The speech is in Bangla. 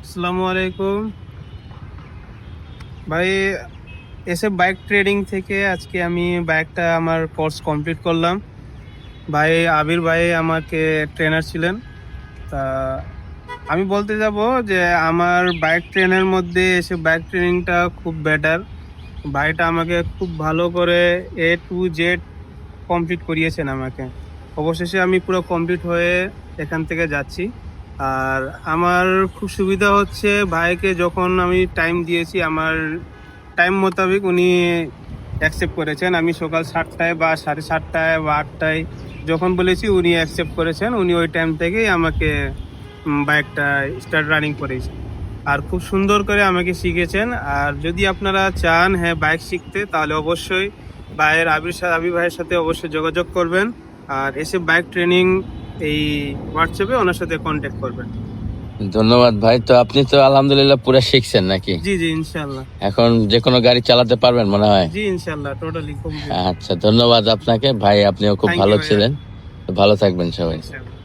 আসসালামু আলাইকুম ভাই। এসে বাইক ট্রেডিং থেকে আজকে আমি বাইকটা আমার কোর্স কমপ্লিট করলাম। ভাই আবির ভাই আমাকে ট্রেনার ছিলেন। তা আমি বলতে যাব যে আমার বাইক ট্রেনের মধ্যে এসে বাইক ট্রেনিংটা খুব বেটার। ভাইটা আমাকে খুব ভালো করে A to Z কমপ্লিট করিয়েছেন আমাকে। অবশেষে আমি পুরো কমপ্লিট হয়ে এখান থেকে যাচ্ছি। আর আমার খুব সুবিধা হচ্ছে, ভাইকে যখন আমি টাইম দিয়েছি আমার টাইম মোতাবেক উনি অ্যাকসেপ্ট করেছেন। আমি সকাল 7টায় বা 7:30টায় বা 8টায় যখন বলেছি উনি অ্যাকসেপ্ট করেছেন। উনি ওই টাইম থেকেই আমাকে বাইকটা স্টার্ট রানিং করেছে আর খুব সুন্দর করে আমাকে শিখেছেন। আর যদি আপনারা চান বাইক শিখতে, তাহলে অবশ্যই আবির ভাইয়ের সাথে অবশ্যই যোগাযোগ করবেন। আর এসে বাইক ট্রেনিং এই হোয়াটসঅ্যাপে ওনার সাথে কন্ট্যাক্ট করবেন। ধন্যবাদ ভাই। তো আপনি তো আলহামদুলিল্লাহ পুরো শিখছেন নাকি? জি জি ইনশাল্লাহ। এখন যে কোনো গাড়ি চালাতে পারবেন মনে হয়? জি ইনশাল্লাহ, টোটালি কমপ্লিট। আচ্ছা, ধন্যবাদ আপনাকে ভাই, আপনিও খুব থ্যাংক ভালো ইউ ভাইয়া। ছিলেন। ভালো থাকবেন সবাই। ইনশাল্লাহ।